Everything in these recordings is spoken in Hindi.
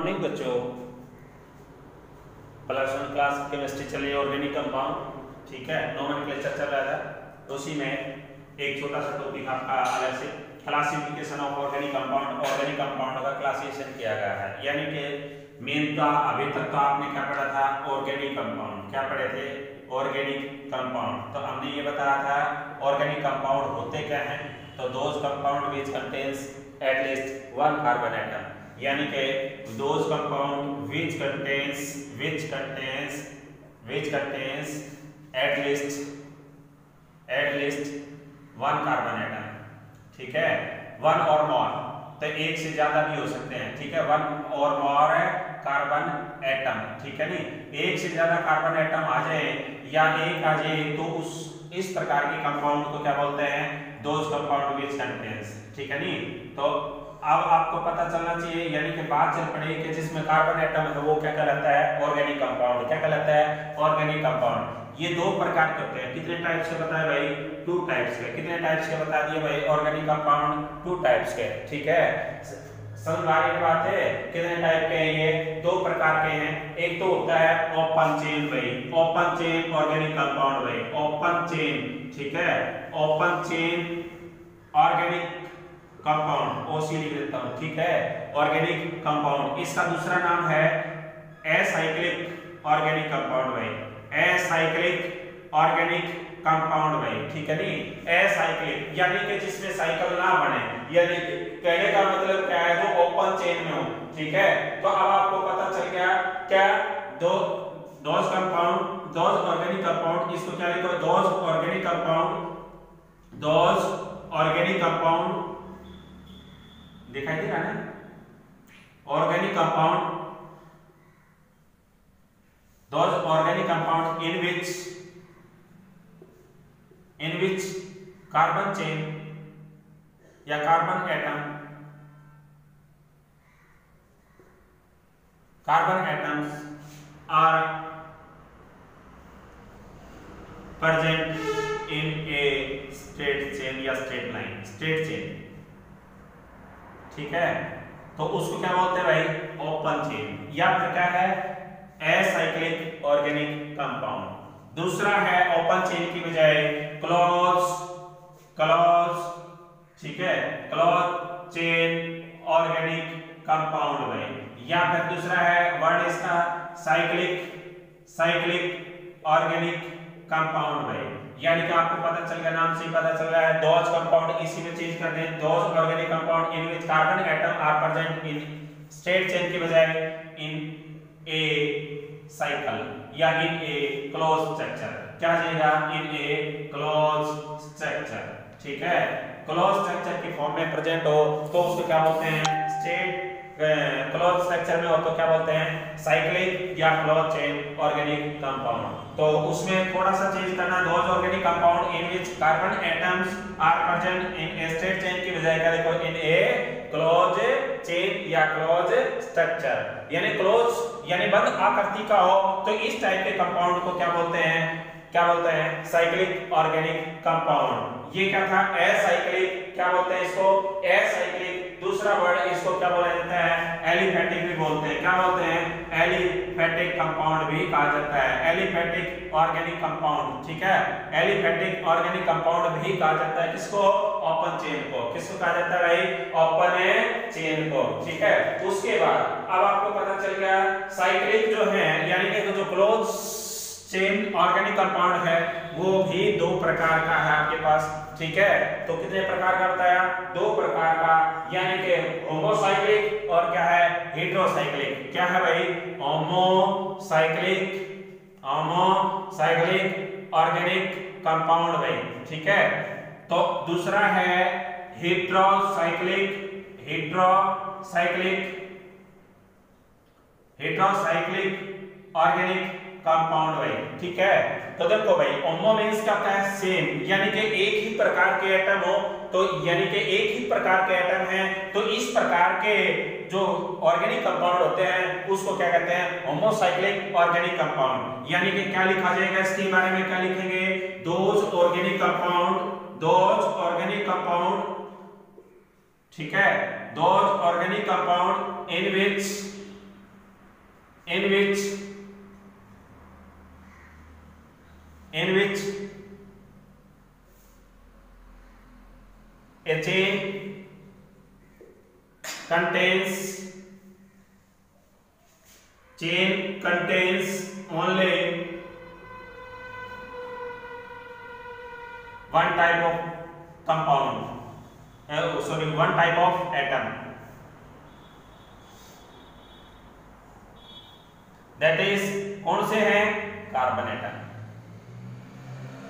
मॉर्निंग बच्चों, प्लस वन क्लास केमिस्ट्री चल रही है ऑर्गेनिक कंपाउंड। ठीक है, नोमेनक्लेचर चल रहा था, उसी में एक छोटा सा टॉपिक आपका अलग से क्लासिफिकेशन ऑफ ऑर्गेनिक कंपाउंड का क्लासिफिकेशन किया गया है। यानी कि मेन का अभी तक तो आपने क्या पढ़ा था, ऑर्गेनिक कंपाउंड। क्या पढ़े थे? Organic compound. तो हमने ये बताया था ऑर्गेनिक कंपाउंड होते क्या हैं। तो those compound which contains at least one carbon atom, यानी कि those compound which contains at least one carbon atom। ठीक है, वन और मोर, तो एक से ज्यादा भी हो सकते हैं। ठीक है, वन और मोर कार्बन एटम। ठीक है नी, एक से ज्यादा कार्बन एटम आ जाए या एक आ जाए तो इस प्रकार के कंपाउंड को क्या बोलते हैं? those compound which contains। ठीक है नी, तो अब आपको पता चलना चाहिए, यानी कि बात चल पड़ी कि जिसमें कार्बन एटम है वो क्या कहलाता है? Organic compound. क्या कहलाता है? Organic compound. ये दो प्रकार के होते हैं। कितने टाइप्स के बताए भाई? 2 टाइप्स के। कितने टाइप्स के बता दिए भाई? ऑर्गेनिक कंपाउंड 2 टाइप्स के। ठीक है, समझदारी की बात है। कितने टाइप के हैं? ये 2 प्रकार के हैं। एक तो होता है ओपन चेन भाई, ओपन चेन ऑर्गेनिक कंपाउंड भाई, ओपन चेन। ठीक है, ओपन चेन ऑर्गेनिक कंपाउंड, ओसी लिख देता हूं। ठीक है, ऑर्गेनिक कंपाउंड। इसका दूसरा नाम है एसाइक्लिक ऑर्गेनिक कंपाउंड भाई, एसाइक्लिक ऑर्गेनिक कंपाउंड भाई। ठीक है नी, एसाइक्लिक यानी कि जिसमें साइकिल ना बने, यानी कहने का मतलब क्या है? जो ओपन चेन में हो। ठीक है, तो अब आपको पता चल गया क्या? Those compound, those organic compound, इसको क्या लिखो? Those organic compound, those organic compound दिखाई दे रहा है ना? Organic compound, those organic compound in which carbon chain या carbon atoms are present in a straight chain या straight line, straight chain। ठीक है, तो उसको क्या बोलते हैं भाई? Open chain. या फिर क्या है? Acyclic organic compound. दूसरा है ओपन चेन की बजाय क्लोज। ठीक है, क्लोज चेन ऑर्गेनिक कंपाउंड भाई। या फिर दूसरा है वर्ड इसका साइक्लिक ऑर्गेनिक कंपाउंड भाई। यानी कि आपको पता चल गया, नाम से ही पता चल रहा है। दोज कंपाउंड इसी में चेंज कर दें, those organic compound in which carbon atom are present in straight chain की बजाय इन ए साइकिल या इन ए क्लोज स्ट्रक्चर। क्या जाएगा? इन ए क्लोज स्ट्रक्चर। ठीक है, क्लोज स्ट्रक्चर की फॉर्म में प्रेजेंट हो तो उसको क्या बोलते हैं? स्ट्रेट क्लोज स्ट्रक्चर में हो तो क्या बोलते हैं? साइक्लिक या क्लोज चेन ऑर्गेनिक कंपाउंड। तो उसमें थोड़ा सा चेंज करना, those organic compound in which carbon atoms are present in a straight chain की बजाय क्या लिखो? इन ए क्लोज चेन या क्लोज स्ट्रक्चर। यानी क्लोज यानी बंद आकृति का हो तो इस टाइप के कंपाउंड को क्या बोलते हैं? क्या बोलते हैं? Cyclic organic compound. ये क्या था? एसाइक्लिक। क्या बोलते हैं इसको? एसाइक्लिक। दूसरा वर्ड इसको क्या बोला जाता है? एलिफैटिक भी बोलते हैं। क्या बोलते हैं? एलिफैटिक कंपाउंड भी कहा जाता है, एलिफैटिक ऑर्गेनिक कंपाउंड। ठीक है, एलिफैटिक ऑर्गेनिक कंपाउंड भी कहा जाता है। किसको? ओपन चेन को। किसको कहा जाता है भाई? ओपन चेन को। ठीक है, उसके बाद अब आपको पता चल गया साइक्लिक जो है, यानी कि जो क्लोज चेन ऑर्गेनिक कंपाउंड है वो भी 2 प्रकार का है आपके पास। ठीक है, तो कितने प्रकार का बताया? 2 प्रकार का, यानी कि होमोसाइक्लिक और क्या है? हेटेरोसाइक्लिक। क्या है भाई? होमोसाइक्लिक ऑर्गेनिक कंपाउंड भाई। ठीक है, तो दूसरा है हेटेरोसाइक्लिक ऑर्गेनिक कंपाउंड भाई। ठीक है, तो देखो भाई, होमो मींस क्या होता है? सेम, यानी कि एक ही प्रकार के एटम हो, तो यानी कि एक ही प्रकार के एटम हैं, तो इस प्रकार के जो ऑर्गेनिक कंपाउंड होते हैं उसको क्या कहते हैं? Homocyclic organic compound. यानी कि क्या लिखा जाएगा इसके बारे में? क्या लिखेंगे? Those organic compound. ठीक है, those organic compound in which in which a chain contains only one type of compound, one type of atom, that is कौन से हैं? Carbon atom.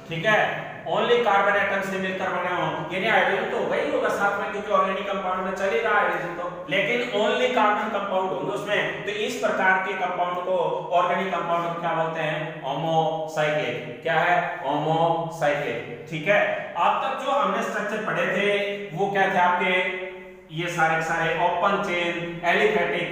ठीक है, ओनली कार्बन एटम से मिलकर बने हो, यानी हाइड्रोजन तो वही होगा साथ में, क्योंकि ऑर्गेनिक कंपाउंड में चल ही रहा हाइड्रोजन तो, लेकिन ओनली कार्बन कंपाउंड होंगे उसमें। तो इस प्रकार के कंपाउंड को ऑर्गेनिक कंपाउंड को क्या बोलते हैं? होमोसाइक्लिक। क्या है? होमोसाइक्लिक। ठीक है, अब तक जो हमने स्ट्रक्चर पढ़े थे वो क्या थे आपके? ये सारे ओपन चेन, एलिफेटिक,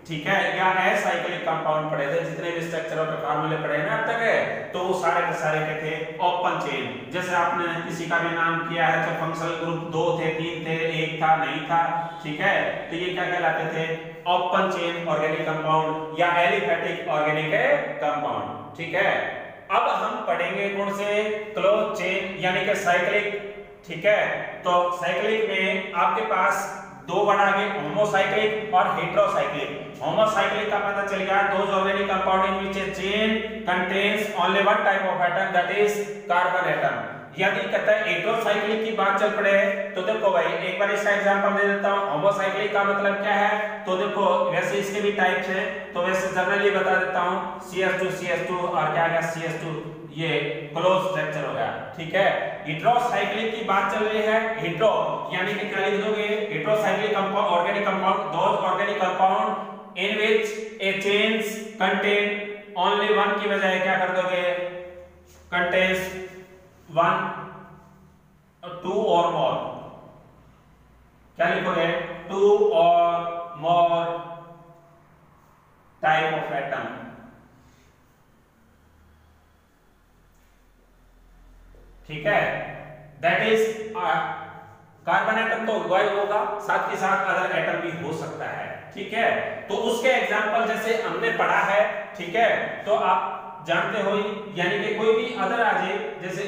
ठीक है, या एसाइक्लिक कंपाउंड पढ़े थे। जितने भी स्ट्रक्चरों के फार्मूले पढ़े हैं अब तक है, तो वो सारे के सारे क्या थे? Open chain. जैसे आपने किसी का भी नाम किया है तो फंक्शनल ग्रुप 2 थे, 3 थे, 1 था, नहीं था, ठीक है, तो ये क्या कहलाते थे? ओपन चेन ऑर्गेनिक कंपाउंड या एलिफेटिक ऑर्गेनिक कंपाउंड। ठीक है, अब हम पढ़ेंगे कौन से? क्लोज चेन यानी कि साइक्लिक। ठीक है, तो साइक्लिक में आपके पास दो वर्ड आ गए, होमोसाइक्लिक और हेटेरोसाइक्लिक। होमोसाइक्लिक का पता चल गया, those organic compound in which A chain contains only one type of atom, that is carbon atom. यदि कहता है हेटेरोसाइक्लिक की बात चल पड़े तो देखो भाई एक बार इसका एग्जांपल दे देता हूं। होमोसाइक्लिक का मतलब क्या है? तो देखो वैसे इसके भी टाइप्स हैं, तो वैसे जनरली बता देता हूं, CH2 और क्या गया? CH2, ये क्लोज स्ट्रक्चर हो गया। ठीक है, हेटेरोसाइक्लिक की बात चल रही है, हेटेरो यानी कि क्या लिख दोगे? Heterocyclic compound, organic compound, those organic compound in which A chains contain only one की बजाय क्या कर दोगे? कंटेन्स 1 2 और मोर। क्या लिखोगे? 2 और मोर टाइप ऑफ एटम। ठीक है, दैट इज कार्बन एटम तो वही होगा, साथ के साथ अदर एटम भी हो सकता है। ठीक है, तो उसके एग्जांपल जैसे हमने पढ़ा है, ठीक है, तो आप जानते हो, यानी कि कोई भी अदर आ जाए, जैसे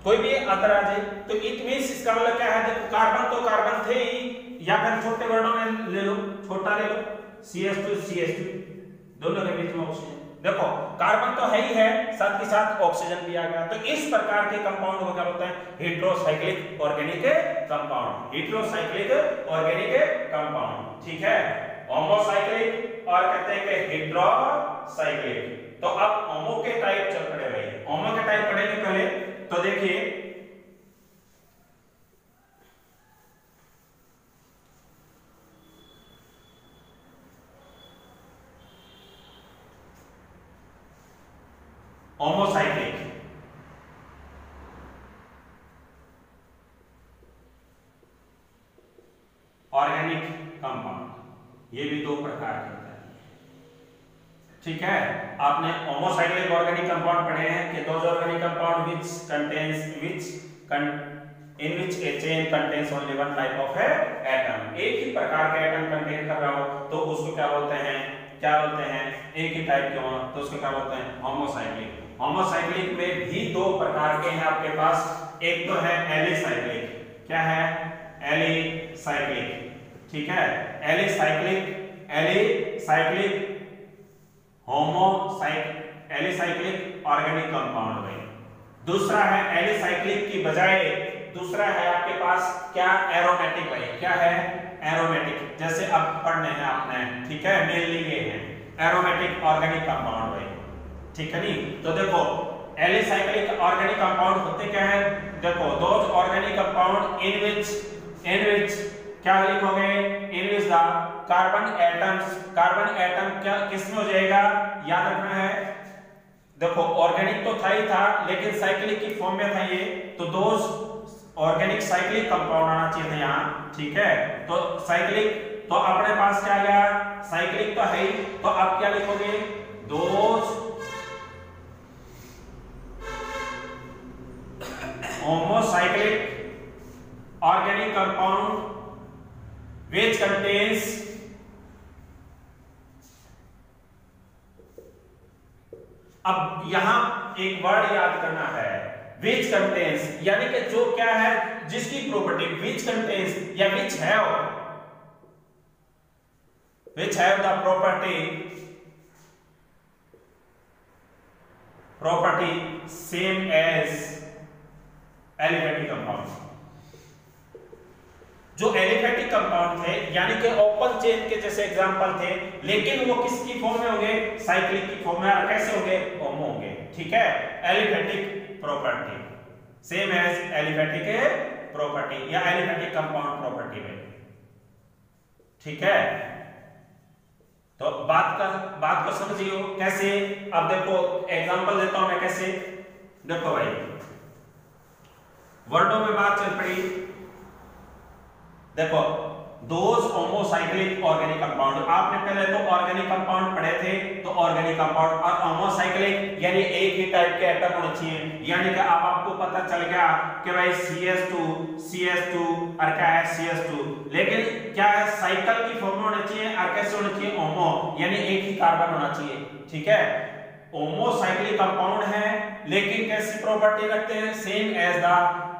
कोई भी अदर आ जाए तो इट मींस इसका मतलब क्या है? देखो कार्बन तो कार्बन थे ही, या फिर छोटे वर्णों में ले लो, छोटा ले लो, CH2 दोनों के बीच में ऑक्सीजन। देखो कार्बन तो है ही है, साथ के साथ ऑक्सीजन भी आ गया, तो इस प्रकार के कंपाउंड को क्या बोलते हैं? Heterocyclic organic compound. Heterocyclic organic compound. ठीक है, होमोसाइक्लिक और कहते हैं कि हेटेरोसाइक्लिक। तो अब होमो के टाइप चल पड़े भाई, होमो के टाइप पढ़ेंगे पहले। तो देखिए होमोसाइक्लिक ऑर्गेनिक कंपाउंड, ये भी दो प्रकार के होते हैं। ठीक है, आपने होमोसाइक्लिक ऑर्गेनिक कंपाउंड पढ़े हैं कि those organic compound which contains in which a chain contains only one type of atom, एक ही प्रकार का एटम कंटेन कर रहा हो तो उसको क्या बोलते हैं? क्या बोलते हैं? एक ही टाइप के हो तो उसको क्या बोलते हैं? होमोसाइक्लिक। होमोसाइक्लिक में भी दो प्रकार के हैं आपके पास, एक तो है एलिसाइक्लिक। क्या है? एलिसाइक्लिक। ठीक है, एलिसाइक्लिक एलिसाइक्लिक ऑर्गेनिक कंपाउंड में। दूसरा है एलिसाइक्लिक की बजाय दूसरा है आपके पास क्या? एरोमेटिक भाई। क्या है? एरोमेटिक। जैसे अब पढ़ने हैं आपने, ठीक है, मेनली ये है एरोमेटिक ऑर्गेनिक कंपाउंड भाई। ठीक है नी? तो देखो एलिसाइक्लिक ऑर्गेनिक कंपाउंड होते क्या है? देखो दोज ऑर्गेनिक कंपाउंड इन विच क्या लिखोगे? इन विच द कार्बन एटम क्या किस में हो जाएगा? याद रखना है, देखो ऑर्गेनिक तो था ही था लेकिन साइक्लिक की फॉर्म में था ये, तो दोज ऑर्गेनिक साइक्लिक कंपाउंड आना चाहिए था यहाँ। ठीक है, तो साइक्लिक तो अपने पास क्या गया? साइक्लिक तो है ही, तो आप क्या लिखोगे? Those homo organic compound which contains अब यहां एक वर्ड याद करना है, which contains, यानी कि जो क्या है, जिसकी प्रॉपर्टी, which contains या which have the property same as aliphatic compound. जो एलिफेटिक कंपाउंड थे यानी कि ओपन चेन के जैसे एग्जांपल थे, लेकिन वो किसकी फॉर्म में होंगे, साइक्लिक की फॉर्म में। और कैसे होंगे, होमो होंगे, ठीक है। Aliphatic property same as aliphatic property या एलिफेटिक कंपाउंड प्रॉपर्टी में, ठीक है। तो बात को समझियो कैसे। अब देखो एग्जांपल देता हूं मैं कैसे। देखो भाई, वर्डों में बात चल पड़ी। देखो, दोज होमोसाइक्लिक ऑर्गेनिक कंपाउंड, आपने पहले तो ऑर्गेनिक कंपाउंड पढ़े थे, तो ऑर्गेनिक कंपाउंड और होमोसाइक्लिक यानी एक ही टाइप के एटम होने चाहिए। यानी कि अब आपको पता चल गया कि भाई CH2 और क्या है CH2, लेकिन क्या है साइकिल की फॉर्म में होना चाहिए और कैसे होना चाहिए, होमो, यानी एक ही कार्बन होना चाहिए, ठीक है। होमोसाइक्लिक कंपाउंड है लेकिन कैसी प्रॉपर्टी रखते हैं, same as the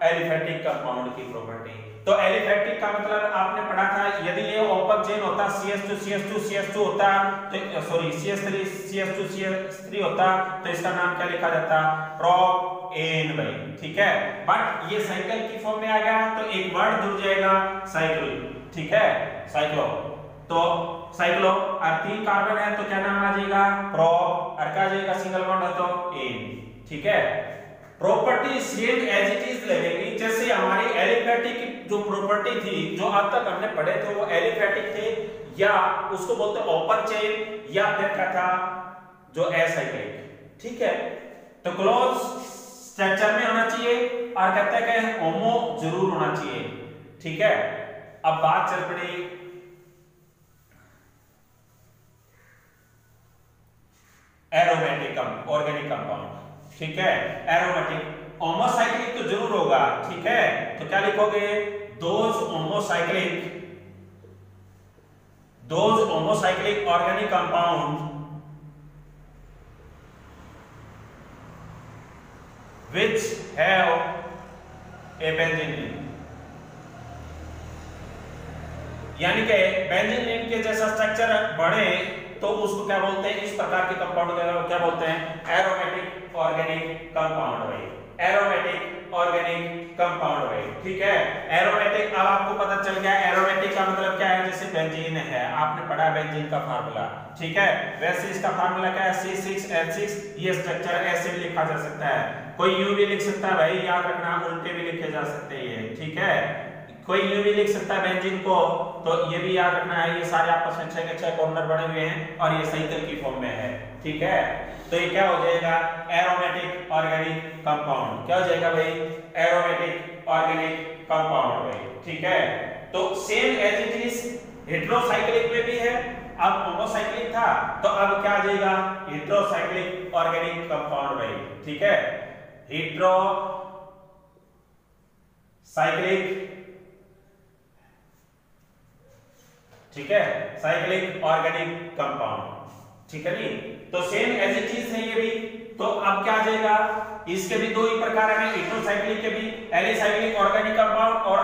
aliphatic compound की प्रॉपर्टी। तो एलिफेटिक का मतलब आपने पढ़ा था, यदि ये ओपन चेन होता CH2 होता, तो सॉरी CH3 होता, तो इसका नाम क्या लिखा जाता, प्रोपेन भाई, ठीक है। बट ये साइकिल की फॉर्म में आ गया तो एक वर्ड जुड़ जाएगा साइक्लो, ठीक है, साइक्लो। तो साइक्लो और 3 कार्बन है तो क्या नाम आ जाएगा, प्रो, और क्या आ जाएगा, सिंगल बॉन्ड है तो एन, ठीक है। Property same as it is लगेगी, जैसे हमारी एलिफेटिक जो प्रॉपर्टी थी, जो अब तक हमने पढ़े थे, वो एलिफेटिक थे या उसको बोलते हैं ओपन चेन, या फिर क्या था जो एसाइक्लिक, ठीक है। तो क्लोज स्ट्रक्चर में होना चाहिए और कहते हैं कि होमो जरूर होना चाहिए, ठीक है। अब बात चल पड़ी एरोमेटिक ऑर्गेनिक कंपाउंड, ठीक है। एरोमेटिक होमोसाइक्लिक तो जरूर होगा, ठीक है। तो क्या लिखोगे, those homocyclic organic compound which have a benzene ring, यानी कि बेंजीन रिंग के जैसा स्ट्रक्चर बने तो उसको क्या बोलते हैं, इस प्रकार के कंपाउंड को क्या बोलते हैं, एरोमेटिक ऑर्गेनिक कंपाउंड भाई, एरोमेटिक ऑर्गेनिक कंपाउंड भाई, ठीक है। एरोमेटिक, अब आपको पता चल गया एरोमेटिक का मतलब क्या है, जैसे बेंजीन है, आपने पढ़ा बेंजीन का फार्मूला, ठीक है। वैसे इसका फार्मूला क्या है, C6H6, ये स्ट्रक्चर ऐसे भी लिखा जा सकता है, कोई यूं भी लिख सकता है भाई, याद रखना, उल्टे भी लिखे जा सकते हैं, ठीक है। कोई यूं भी लिख सकता है बेंजीन को, तो ये भी याद रखना है, ये सारे आपस में 6 के 6 कॉर्नर बने हुए हैं और ये साइकिल की फॉर्म में है, ठीक है। तो ये क्या हो जाएगा, एरोमेटिक ऑर्गेनिक कंपाउंड, क्या हो जाएगा भाई, एरोमेटिक ऑर्गेनिक कंपाउंड भाई, ठीक है। तो same as it is heterocyclic में भी है, अब होमोसाइक्लिक था तो अब क्या आ जाएगा, हेटेरोसाइक्लिक ऑर्गेनिक कंपाउंड भाई, ठीक है। हेटेरोसाइक्लिक, ठीक है, साइक्लिक ऑर्गेनिक कंपाउंड, ठीक है नहीं। तो सेम एज इट इज है ये भी। तो अब क्या आ जाएगा, इसके भी 2 ही प्रकार हैं, हेटेरोसाइक्लिक के भी, एलिसाइक्लिक ऑर्गेनिक कंपाउंड और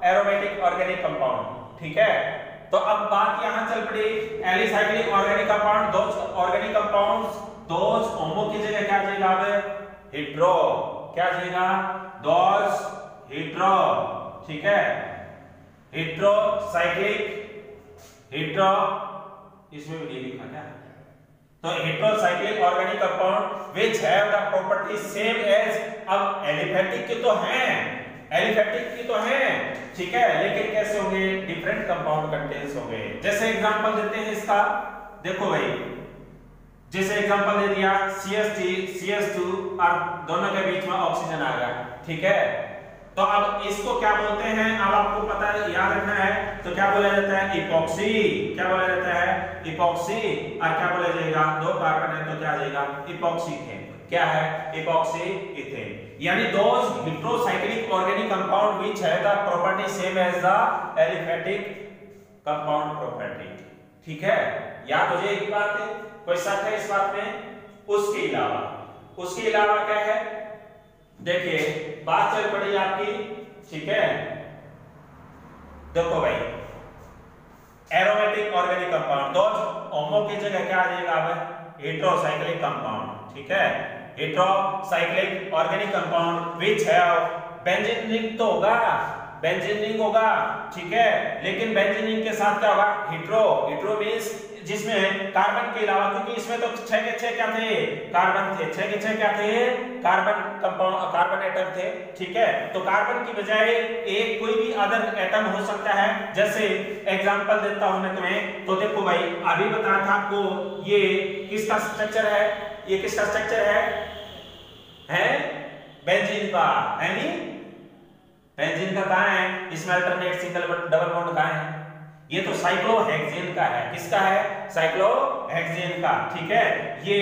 एरोमेटिक ऑर्गेनिक कंपाउंड, ठीक है। तो अब बात यहां चल पड़ी, alicyclic organic compound, those organic compounds, those homo की जगह क्या आ जाएगा, अब हेटेरो, क्या आ जाएगा, दोज हेटेरो, ठीक है। हेटेरोसाइक्लिक, हेटेरो, इसमें भी लिखा क्या, तो heterocyclic organic compound which have the property same as, अब एलिफेटिक के तो हैं, एलिफेटिक की तो हैं, ठीक है, लेकिन कैसे होंगे, डिफरेंट कंपाउंड कंटेन्स होंगे। जैसे एग्जांपल देते हैं इसका, देखो भाई, जैसे एग्जांपल दे दिया CH2 और दोनों के बीच में ऑक्सीजन आ गया, ठीक है। तो अब इसको क्या बोलते हैं, अब आपको पता है, याद रखना है, तो क्या बोला जाता है, इपॉक्सी। क्या बोला जाता है, इपॉक्सी। और क्या बोला जाएगा, दो कार्बन है तो क्या आ जाएगा, इपॉक्सी इथेन। क्या है, इपॉक्सी इथेन। यानी those heterocyclic organic compound which है the property same as the aliphatic compound property. ठीक है, याद हो जाएगी बात है, कोई शक है इस बात में। उसके अलावा क्या है, देखिए बात चल पड़ी आपकी। ठीक है, देखो भाई, एरोमेटिक ऑर्गेनिक कंपाउंड, दो होमो की जगह क्या आ जाएगा, अब हेट्रोसाइक्लिक कंपाउंड। ठीक है, हेट्रोसाइक्लिक ऑर्गेनिक कंपाउंड व्हिच है बेंजीन रिंग तो होगा, बेंजीन रिंग होगा। ठीक है, लेकिन बेंजीन रिंग के साथ क्या होगा, हेट्रो मींस जिसमें कार्बन के अलावा, क्योंकि इसमें तो 6 के 6 क्या थे, कार्बन थे, 6 के 6 क्या थे, कार्बन कंपाउंड, कार्बन एटम थे। ठीक है, तो कार्बन की बजाय एक कोई भी अदर एटम हो सकता है। जैसे एग्जांपल देता हूं मैं तुम्हें, तो देखो भाई, अभी बताया था आपको, ये किसका स्ट्रक्चर है, ये किसका स्ट्रक्चर है बेंजीन का, है नी, बेंजीन का कहां है, इसमें अल्टरनेट सिंगल डबल बॉन्ड कहां है, ये तो साइक्लोहेक्सेन का है। किसका है, साइक्लोहेक्सेन का। ठीक है, ये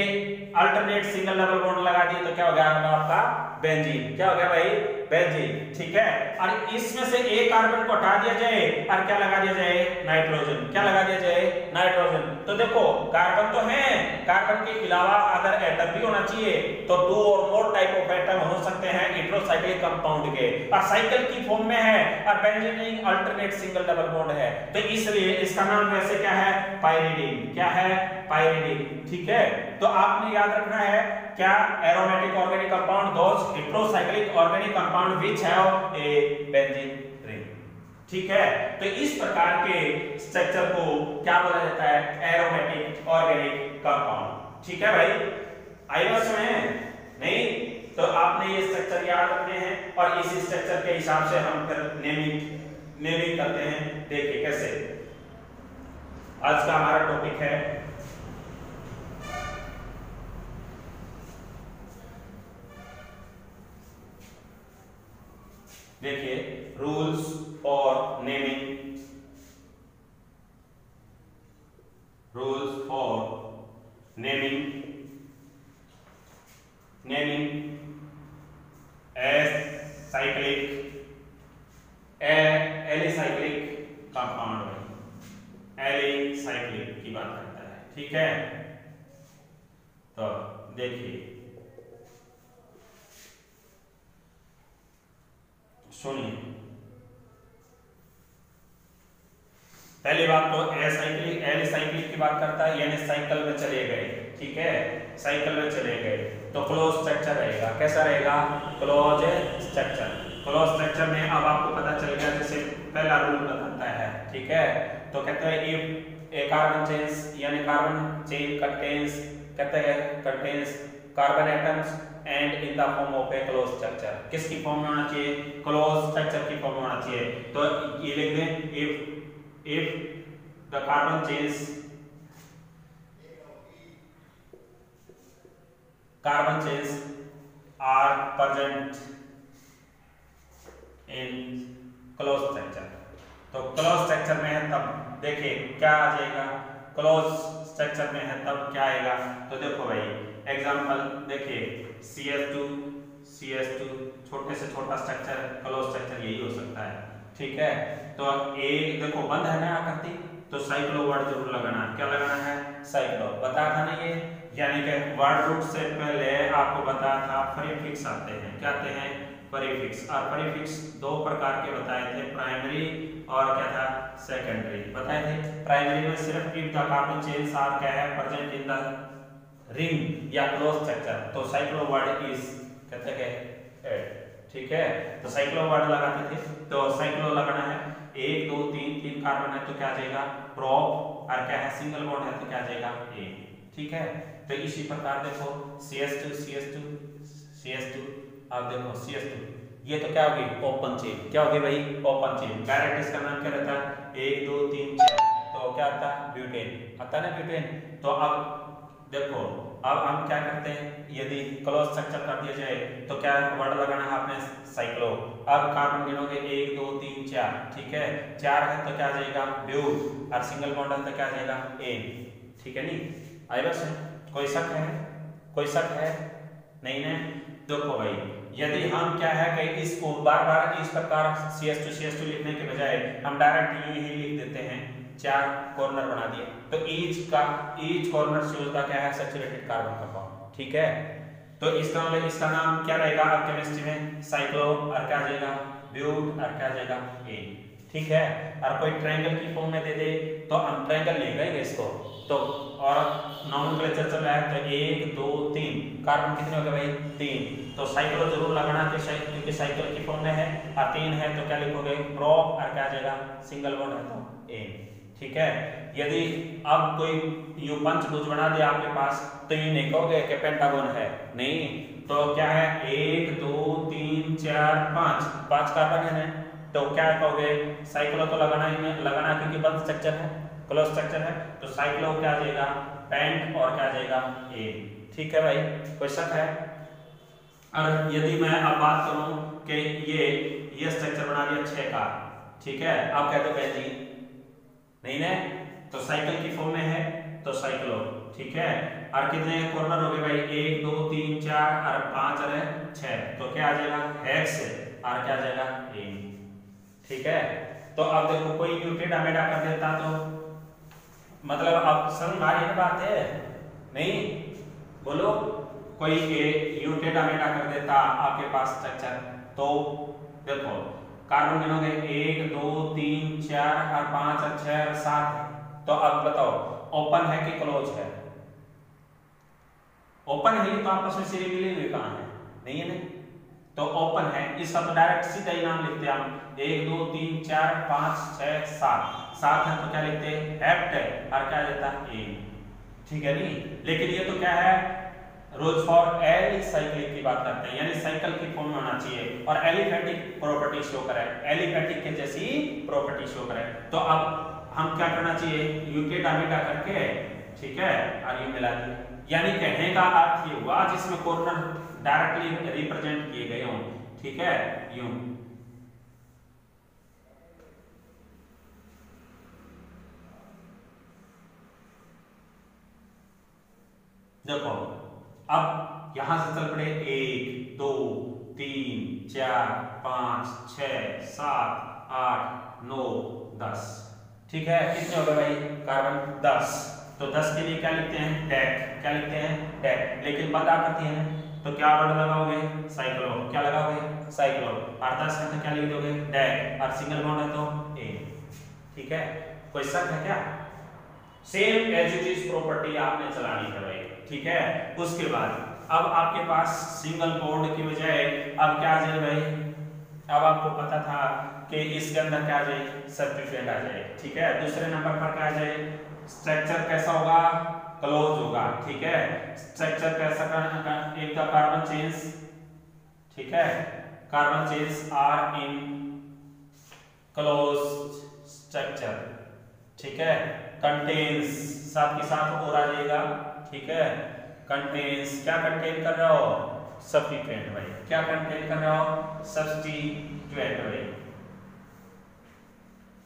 अल्टरनेट सिंगल डबल बॉन्ड लगा दिए तो क्या हो गया आपका, बेंजीन। क्या हो गया भाई, बेंजीन। ठीक है, और इसमें से एक कार्बन को हटा दिया जाए और क्या लगा दिया जाए, नाइट्रोजन। क्या लगा दिया जाए, नाइट्रोजन। तो देखो कार्बन तो है, कार्बन के अलावा अदर एटम भी होना चाहिए। तो 2 और मोर टाइप ऑफ एटम हो सकते हैं हेट्रोसाइक्लिक कंपाउंड के, और साइकिल की फॉर्म में है, और benzene ring alternate single double bond है। तो इसलिए इसका नाम वैसे क्या है, पाइरिडिन। क्या है, पाइरिडिन। ठीक है, तो आपने याद रखना है क्या, aromatic organic compound those heterocyclic organic compound which have a benzene ring. ठीक है, तो इस प्रकार के स्ट्रक्चर को क्या बोला जाता है, एरोमेटिक ऑर्गेनिक कंपाउंड। ठीक है भाई, आई बात में नहीं, तो आपने ये स्ट्रक्चर याद रखने हैं, और इसी स्ट्रक्चर के हिसाब से हम फिर नेमिंग करते हैं। देखिए कैसे, आज का हमारा टॉपिक है देखिए rules for naming, rules for naming alicyclic compound, alicyclic की बात करता है। ठीक है, तो देखिए सुनिए, पहली बात तो एलिसाइक्लिक की बात करता है, यानी साइकिल में चले गए। ठीक है, साइकिल में चले गए तो क्लोज स्ट्रक्चर रहेगा। कैसा रहेगा, क्लोज स्ट्रक्चर। क्लोज स्ट्रक्चर में अब आपको पता चल गया, जैसे पहला रूल बताता है। ठीक है, तो कहते हैं इफ ए कार्बन चेन्स, यानी कार्बन चेन कंटेन्स, कहते हैं contains carbon atoms and in the form of A close structure. किसकी फॉर्म में होना चाहिए, क्लोज स्ट्रक्चर की फॉर्म में होना चाहिए। तो ये लिख दें, if the carbon chains are present in closed structure, तो क्लोज स्ट्रक्चर में है तब देखिए क्या आ जाएगा, क्लोज स्ट्रक्चर में है तब क्या आएगा। तो देखो भाई एग्जांपल देखिए, CH2 छोटे से छोटा स्ट्रक्चर, क्लोज स्ट्रक्चर यही हो सकता है। ठीक है, तो एक देखो बंद है ना आकृति, तो साइक्लो वर्ड जरूर लगाना है। क्या लगाना है, साइक्लो। बताया था ना ये, यानी कि वर्ड रूट से पहले आपको बताया था प्रीफिक्स आते हैं। क्या आते हैं, प्रीफिक्स। और प्रीफिक्स 2 प्रकार के बताए थे, प्राइमरी और क्या था, सेकेंडरी बताए थे। प्राइमरी में सिर्फ if the carbon chains are क्या है, प्रेजेंट इन द रिंग या क्लोज स्ट्रक्चर, तो साइक्लो वर्ड इज कहते हैं। ठीक है, तो साइक्लो वर्ड लगाते थे, तो साइक्लो लगाना है। 1 2 3 कार्बन है तो क्या आ जाएगा, प्रोप, और क्या है सिंगल बॉन्ड है तो क्या आ जाएगा, ए। ठीक है, तो इसी प्रकार देखो CH2 अब देखो CH2, ये तो क्या होगी, ओपन चेन। क्या होगी भाई, ओपन चेन। डायरेक्ट इसका नाम क्या रहता है, 1 2 3 4, तो क्या आता है, ब्यूटेन आता है ना, ब्यूटेन। तो अब देखो अब हम क्या करते हैं, यदि क्लोज स्ट्रक्चर कर दिया जाए तो क्या वर्ड लगाना है आपने, साइक्लो। अब कार्बन गिनोगे 1 2 3 4, ठीक है, 4 है तो क्या आ जाएगा ब्यूट, और सिंगल बॉन्ड है तो क्या आ जाएगा एन, ठीक है नी। आई बस कोई शक है, कोई शक है नहीं ना। देखो भाई यदि हम क्या है कि इसको बार बार इस प्रकार CS2 लिखने के बजाय हम डायरेक्ट यूं ही लिख देते हैं, 4 कॉर्नर बना दिए तो ईच कॉर्नर शोज द क्या है सैचुरेटेड कार्बन कंपाउंड, ठीक है। तो इसका मतलब इसका नाम क्या रहेगा अब केमिस्ट्री में, साइक्लो, और क्या आ जाएगा ब्यूट, और क्या आ जाएगा ए, ठीक है। और कोई ट्रायंगल की फॉर्म में दे दे तो हम ट्रायंगल ले गए इसको, तो और नॉमेनक्लेचर चल रहा है तो 1 2 3 कार्बन कितने हो गए भाई 3, तो साइक्लो जरूर लगाना क्योंकि साइकिल की फॉर्म में है, और 3 है तो क्या लिखोगे प्रोप, और क्या आ जाएगा सिंगल बॉन्ड है तो एन, ठीक है। यदि अब कोई यू पंचभुज बना दिया आपके पास तो ये नहीं कहोगे कि पेंटागन है, नहीं, तो क्या है 1 2 3 4 5 कार्बन है ना, तो क्या कहोगे साइक्लो तो लगाना क्योंकि बंद स्ट्रक्चर है, क्लोज स्ट्रक्चर है, तो साइक्लो क्या आ जाएगा पेंट, और क्या आ जाएगा ए, ठीक है भाई कोई शक है। और यदि मैं अब बात करूं कि ये स्ट्रक्चर बना दिया 6 का, ठीक है, आप कहते हो जी नहीं ना, तो साइकिल की फॉर्म में है तो साइक्लो, ठीक है। और कितने कॉर्नर हो गए भाई 1 2 3 4 और 5 और 6, तो क्या आ जाएगा हेक्स, और क्या आ जाएगा एन, ठीक है। तो अब देखो कोई यूटेड अमेडा कर देता तो मतलब अब समझ आ रही है बात है नहीं, बोलो कोई यूटेड अमेडा कर देता आपके पास स्ट्रक्चर, तो देखो कार्बन गिनोगे 1 2 3 4 और 5 और 6 और 7, तो अब बताओ ओपन है कि क्लोज है, ओपन है तो आपस में सीरीज मिली हुई कहां है, नहीं है ना, तो ओपन है, इसका तो डायरेक्ट सीधा ही नाम लिखते हैं हम 1 2 3 4 5 6 7 है तो क्या लिखते हैं हेप्ट, और क्या देता है ए, ठीक है नहीं। लेकिन ये तो क्या है रोज फॉर एलिसाइक्लिक की बात करते हैं, यानी साइकिल की फॉर्म में होना चाहिए और एलिफेटिक प्रॉपर्टी शो करे, एलिफेटिक के जैसी प्रॉपर्टी शो करे। तो अब हम क्या करना चाहिए यूटेड अमेडा करके, ठीक है, और ये मिला दिया, यानी कहने का अर्थ ये हुआ जिसमें कॉर्नर डायरेक्टली रिप्रेजेंट किए गए हों, ठीक है, यूं। देखो अब यहां से चल पड़े 1 2 3 4 5 6 7 8 9 10, ठीक है, कितने हो गए भाई कार्बन 10, तो 10 के लिए क्या लिखते हैं डेक, क्या लिखते हैं डेक, लेकिन बात आप करती है तो क्या वर्ड लगाओगे साइक्लो, क्या लगाओगे साइक्लो, और 10 है तो क्या लिख दोगे डेक, और सिंगल बॉन्ड है तो ए, ठीक है, कोई शक है क्या। Same as it is property आपने चलानी है भाई, ठीक है। उसके बाद अब आपके पास सिंगल बॉन्ड की बजाय अब क्या आ जाए भाई, अब आपको पता था कि इसके अंदर क्या आ जाए सब्स्टिट्यूएंट आ जाए, ठीक है। दूसरे नंबर पर क्या आ जाए स्ट्रक्चर कैसा होगा क्लोज होगा, ठीक है, स्ट्रक्चर कैसा करना, एक का कार्बन चेन्स, ठीक है, carbon chains are in close structure, ठीक है, कंटेन्स साथ के साथ और आ जाएगा, ठीक है, कंटेन्स क्या कंटेन कर रहा हो सब्स्टिट्यूएंट भाई, क्या कंटेन कर रहा हो सब्स्टिट्यूएंट भाई,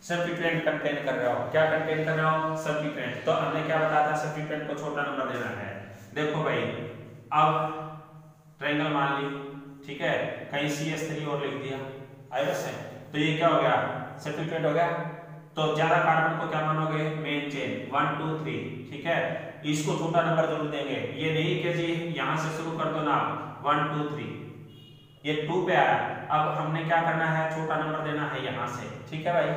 सब्स्टिट्यूएंट कंटेन कर रहा हो, क्या कंटेन कर रहा हो सब्स्टिट्यूएंट। तो हमने क्या बताया था सब्स्टिट्यूएंट को छोटा नंबर देना है। देखो भाई अब ट्रायंगल मान ली, ठीक है, कहीं CS3 और लिख दिया आइरस है, तो ये क्या हो गया सब्स्टिट्यूएंट हो गया, तो ज्यादा कार्बन को क्या मानोगे मेन चेन 1 2 3, ठीक है, इसको छोटा नंबर जरूर देंगे, ये नहीं कि जी यहां से शुरू कर दो ना 1 2 3, ये 2 पे आया, अब हमने क्या करना है छोटा नंबर देना है यहां से, ठीक है भाई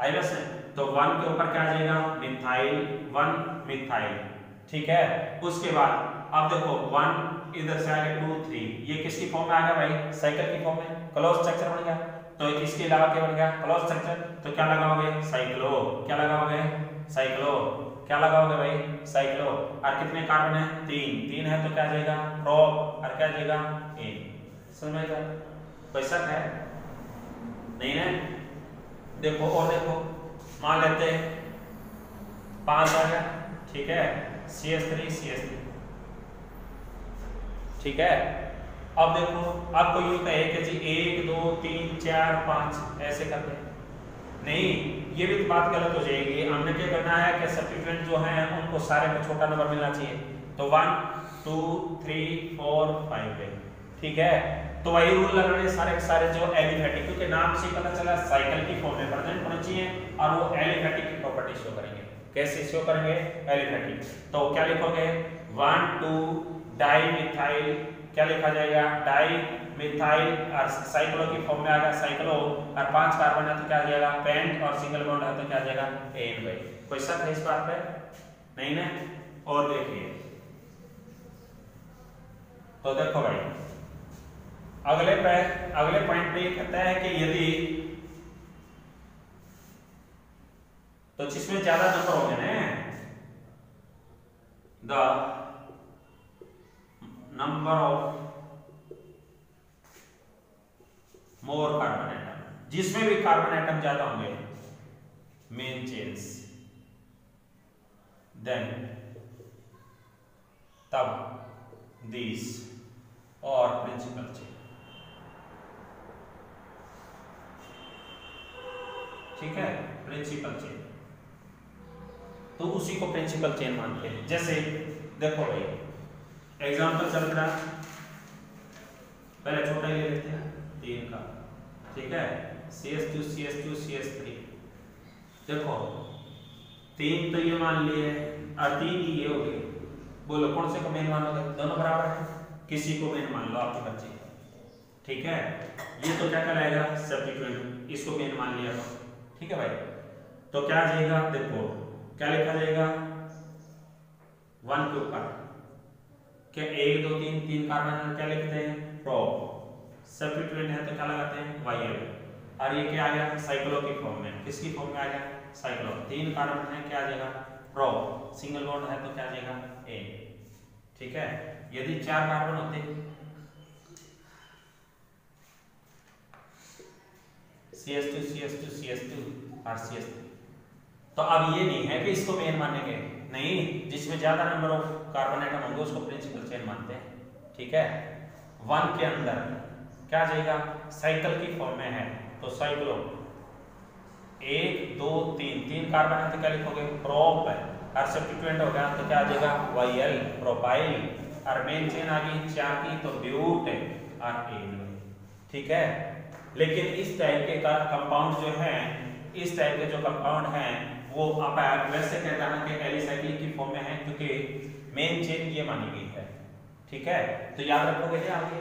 आई बस है, तो 1 के ऊपर क्या आ जाएगा मिथाइल 1 मिथाइल, ठीक है। उसके बाद अब देखो 1 इधर से आगे 2 3, ये किसकी फॉर्म में आ गया भाई साइकिल की फॉर्म में, क्लोज स्ट्रक्चर बन गया, तो इसके अलावा क्या बन गया क्लोज स्ट्रक्चर, तो क्या लगाओगे साइक्लो, क्या लगाओगे साइक्लो, क्या लगाओगे भाई साइक्लो, और कितने कार्बन है 3 है तो क्या आ जाएगा प्रोप, और क्या आ जाएगा ए, समझ में आया कोई शक है नहीं है। देखो और देखो मान लेते हैं 5 आ गया, ठीक है, CS3 ठीक है। अब देखो आपको यूं कहे कि जी 1 2 3 4 5 ऐसे करते हैं, नहीं, ये भी बात गलत हो जाएगी। हमने क्या करना है कि सब्स्टिट्यूएंट जो है उनको सारे को छोटा नंबर मिलना चाहिए, तो 1 2 3 4 5 है, ठीक है। तो वही रूल लगाने सारे के सारे जो एलिफेटिक, क्योंकि नाम से पता चला साइकिल की फॉर्म में प्रेजेंट होना चाहिए और वो एलिफेटिक की प्रॉपर्टी शो करेंगे। कैसे शो करेंगे? एलिफेटिक। तो क्या लिखोगे? 1 2 डाई मिथाइल, क्या लिखा जाएगा? डाई मिथाइल, और साइक्लो की फॉर्म में आ गया साइक्लो, और 5 कार्बन है तो क्या आ जाएगा? पेंट, और सिंगल बॉन्ड है तो क्या आ जाएगा? एन भाई। कोई शक है इस बात पे? नहीं ना? और देखिए, तो देखो भाई अगले पॉइंट पे ये कहता है कि यदि, तो जिसमें ज्यादा नंबर हो गए ना, the number of more carbon atom, जिसमें भी कार्बन एटम ज्यादा होंगे, मेन चेन्स, देन तब दिस और प्रिंसिपल चेन, ठीक है, प्रिंसिपल चेन, तो उसी को प्रिंसिपल चेन मानते हैं। जैसे देखो भाई एग्जांपल चल रहा, पहले छोटा ही ले लेते हैं 3 का, ठीक है, CH2 CH2 CH3। देखो 3 तो ये मान लिए और 3 ही ये हो गए, बोलो कौन से को मेन मानोगे? दोनों बराबर है, किसी को मेन मान लो आपके बच्चे, ठीक है। ये तो क्या कहलाएगा? सब्स्टिट्यूएंट, इसको मेन मान लिया तो, ठीक है भाई। तो क्या आ जाएगा? देखो क्या लिखा जाएगा 1 के ऊपर, क्या 1 2 3 3 कार्बन, क्या लिखते हैं? प्रो। सब्स्टिट्यूएंट है तो क्या लगाते हैं? YL। और ये क्या आ गया? साइक्लो की फॉर्म में। किसकी फॉर्म में आ गया? साइक्लो। 3 कार्बन है, क्या आ जाएगा? प्रो। सिंगल बॉन्ड है तो क्या आ जाएगा? एन, ठीक है। यदि 4 कार्बन होते, CH2 CH2 CH2 और CH3, तो अब ये नहीं है कि इसको मेन मानेंगे, नहीं, जिसमें ज्यादा नंबर ऑफ कार्बन एटम होंगे उसको प्रिंसिपल चेन मानते हैं, ठीक है। 1 के अंदर क्या जाएगा? साइकिल की फॉर्म में है तो साइक्लो, 1 2 3 कार्बन है तो क्या लिखोगे? प्रोप है, और सब्स्टिट्यूएंट हो गया तो क्या आ जाएगा? YL, प्रोपाइल, और मेन चेन आ गई 4 की तो ब्यूट और एन, ठीक है। लेकिन इस टाइप के कंपाउंड जो है, इस टाइप के जो कंपाउंड हैं वो आप वैसे कहता है कि एलिसाइक्लिक की फॉर्म में है, क्योंकि मेन चेन ये मानी गई है, ठीक है। तो याद रखोगे जी आपके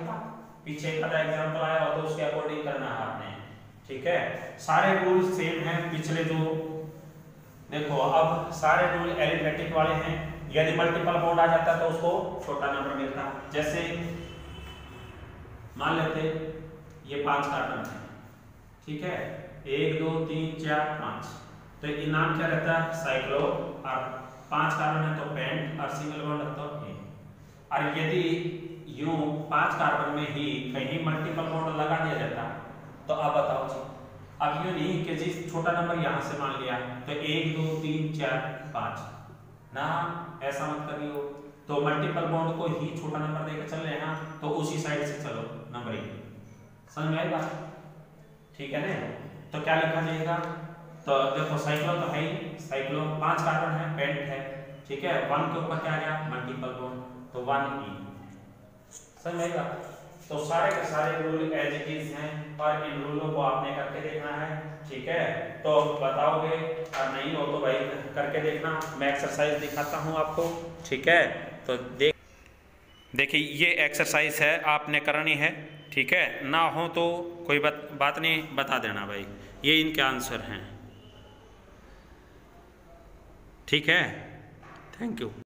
पीछे का एग्जांपल आया हो तो उसके अकॉर्डिंग करना है आपने, ठीक है। सारे रूल सेम हैं पिछले जो, देखो अब सारे रूल एलिफेटिक वाले हैं। यदि मल्टीपल बॉन्ड आ जाता तो उसको छोटा नंबर मिलता, जैसे मान लेते ये 5 कार्बन है, ठीक है, 1 2 3 4 5, तो ये नाम क्या रहता है? साइक्लो, और 5 कार्बन है तो पेंट, और सिंगल बॉन्ड है तो एन। और यदि यूं 5 कार्बन में ही कहीं मल्टीपल बॉन्ड लगा दिया जाता तो अब बताओ जी, अब यूं नहीं कि जी छोटा नंबर यहां से मान लिया तो 1 2 3 4 5 ना, ऐसा मत करियो। तो मल्टीपल बॉन्ड को ही छोटा नंबर देकर चल रहे हैं ना, तो उसी साइड से चलो नंबरिंग, समझ में आई बात? ठीक है ना। तो क्या लिखा जाएगा? तो देखो साइक्लो तो है ही, साइक्लो 5 कार्बन है, पेंट है, ठीक है। 1 के ऊपर क्या आ गया? मल्टीपल बॉन्ड, तो 1E, समझ में आएगा? तो सारे के सारे रूल एज इट इज हैं और इन रूलों को आपने करके देखना है, ठीक है। तो बताओगे और नहीं हो तो भाई करके देखना, मैं एक्सरसाइज दिखाता हूँ आपको, ठीक है। तो देखिए ये एक्सरसाइज है, आपने करनी है, ठीक है। ना हो तो कोई बात नहीं, बता देना भाई, ये इनके आंसर हैं, ठीक है। Thank you.